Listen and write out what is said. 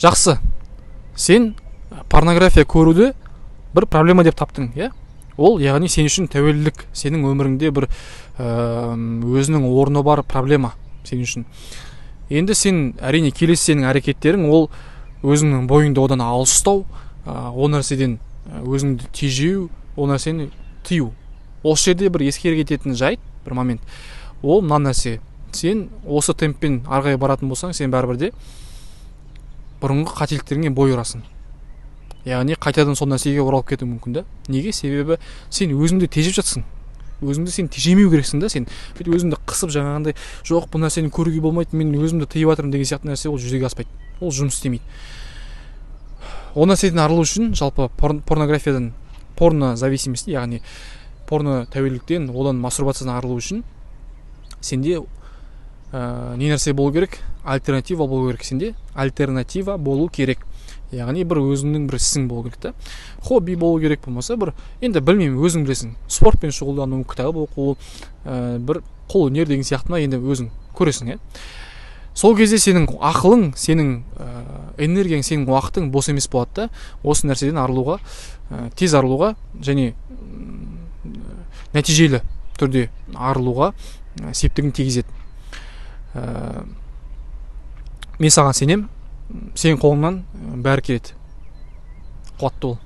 жақсы, сен порнография көруді бір проблема деп таптың, иә? Ол яғни сен үшін тәуелділік, сенің өміріңде бір өзінің орны бар проблема сен үшін. Енді сен әрине келесі сенің әрекеттерің ол өзіңнің бойыңды одан алыстау, о нәрседен өзіңді тежеу, о нәрсені тыю. Осы жерде бір ескере кететін жайт, бір момент. Ол мына нәрсе. Сен осы темппен арғай баратын болсаң, сен бәрібір де бұрынғы қателіктеріңе бой ұрасың. Яғни қайтадан сол нәрсеге оралып кетуі мүмкін да. Неге? Себебі сен өзіңді тежеп жатсың. Өзіңді сен тежемеу керексің да, сен өзіңді қысып жаңағындай, жоқ, бұл нәрсені көруге болмайды, мен өзімді тыйып жатырмын деген сияқты нәрсе ол жүзеге аспайды. Ол жұмыс істемейді. Ол нәрседен арылу үшін жалпы порнографиядан, порно зависимости, яғни порно тәуелділіктен, одан мастурбациядан арылу үшін сенде не нәрсе болу керек? Альтернатива болу керек. Сенде альтернатива болу керек. Яғни бір өзіңнің бір ісің болу керек та. Хобби болу керек болмаса, бір енді білмеймін, өзің білесің. Спортпен шұғылдану, кітап оқу, бір қолөнер деген сияқты ма, енді өзің көресің, иә. Сол кезде сенің ақылың, сенің энергияң, сенің уақытың бос емес болады да. Осы нәрседен арылуға, тез арылуға және нәтижелі түрде арылуға септігін тигізеді. Мен саған сенем, сенің қолыңнан бәрі келеді. Қуатты бол.